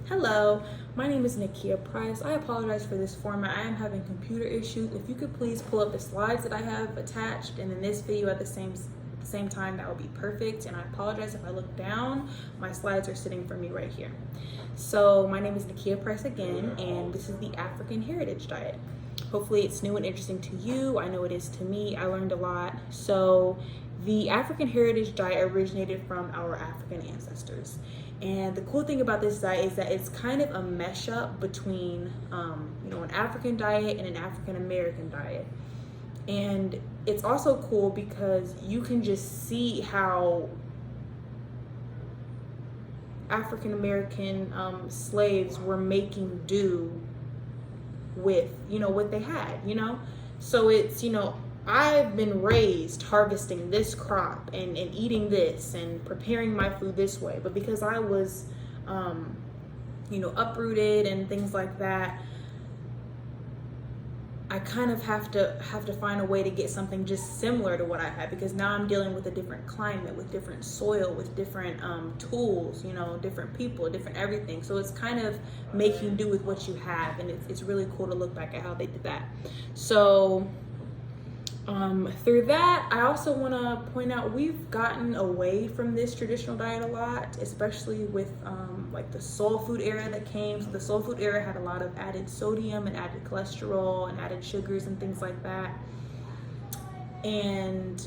Hello, my name is Nakia Price. I apologize for this format. I am having computer issues. If you could please pull up the slides that I have attached and in this video at the same time, that would be perfect. And I apologize if I look down. My slides are sitting for me right here. So my name is Nakia Price again, and this is the African Heritage Diet. Hopefully it's new and interesting to you. I know it is to me. I learned a lot. So the African Heritage Diet originated from our African ancestors. And the cool thing about this diet is that it's kind of a mesh up between, an African diet and an African American diet. And it's also cool because you can just see how African American slaves were making do with, what they had, So it's, I've been raised harvesting this crop and eating this and preparing my food this way. But because I was, uprooted and things like that, I kind of have to find a way to get something just similar to what I had, because now I'm dealing with a different climate, with different soil, with different tools, different people, different everything. So it's kind of making do with what you have, and it's really cool to look back at how they did that. So through that, I also want to point out we've gotten away from this traditional diet a lot, especially with like the soul food era that came. So the soul food era had a lot of added sodium and added cholesterol and added sugars and things like that. And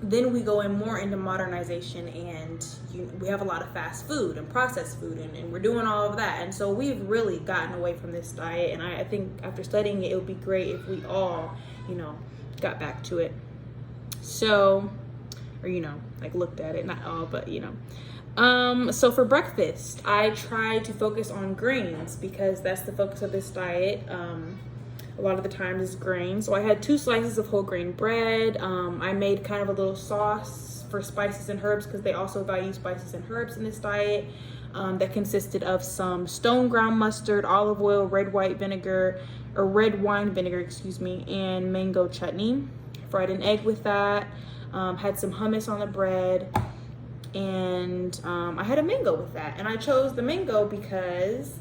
then we go in more into modernization, and we have a lot of fast food and processed food, and we're doing all of that. And so we've really gotten away from this diet, and I think after studying it, it would be great if we all, got back to it. So, or, looked at it, not all, but, So for breakfast, I try to focus on grains because that's the focus of this diet. A lot of the times is grain. So I had 2 slices of whole grain bread. I made kind of a little sauce for spices and herbs because they also value spices and herbs in this diet. That consisted of some stone ground mustard, olive oil, red wine vinegar, and mango chutney. Fried an egg with that. Had some hummus on the bread. And I had a mango with that. And I chose the mango because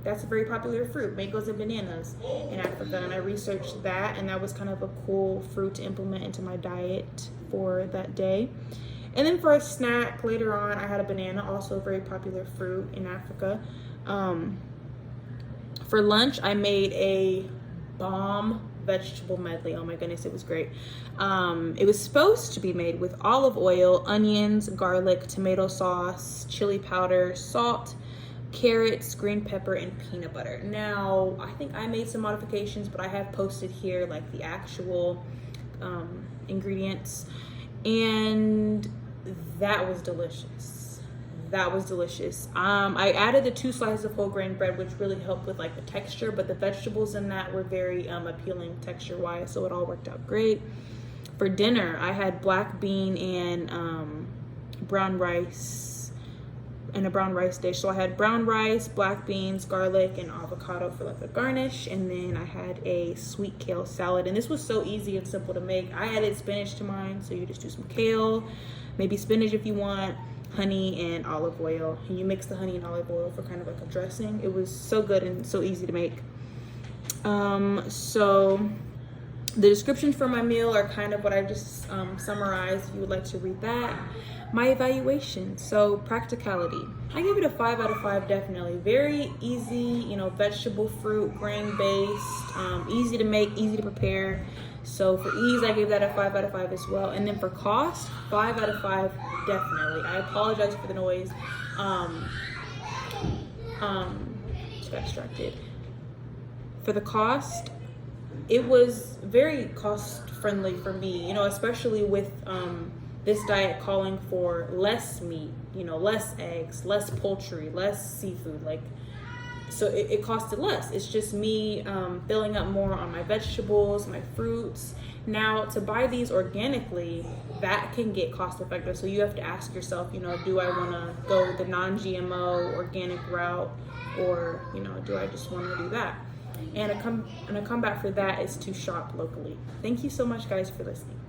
that's a very popular fruit, mangoes and bananas in Africa. And I researched that, and that was kind of a cool fruit to implement into my diet for that day. And then for a snack later on, I had a banana, also a very popular fruit in Africa. For lunch, I made a bomb vegetable medley. Oh my goodness, it was great. It was supposed to be made with olive oil, onions, garlic, tomato sauce, chili powder, salt, carrots, green pepper, and peanut butter. Now, I think I made some modifications, but I have posted here like the actual ingredients, and that was delicious. I added the 2 slices of whole grain bread, which really helped with like the texture, but the vegetables in that were very appealing texture wise, so it all worked out great. For dinner, I had black bean and brown rice in a brown rice dish. So I had brown rice, black beans, garlic, and avocado for like a garnish. And then I had a sweet kale salad. And this was so easy and simple to make. I added spinach to mine. So you just do some kale, maybe spinach if you want, honey, and olive oil. And you mix the honey and olive oil for kind of like a dressing. It was so good and so easy to make. So the descriptions for my meal are kind of what I just summarized. If you would like to read that. My evaluation, so practicality. I give it a 5 out of 5, definitely. Very easy, vegetable, fruit, grain-based, easy to make, easy to prepare. So for ease, I gave that a 5 out of 5 as well. And then for cost, 5 out of 5, definitely. I apologize for the noise. Just got distracted. For the cost, it was very cost-friendly for me, especially with this diet calling for less meat, less eggs, less poultry, less seafood, so it costed less. It's just me filling up more on my vegetables, my fruits. Now, to buy these organically, that can get cost effective. So you have to ask yourself, do I want to go the non-GMO organic route, or, do I just want to do that? And a comeback for that is to shop locally. Thank you so much, guys, for listening.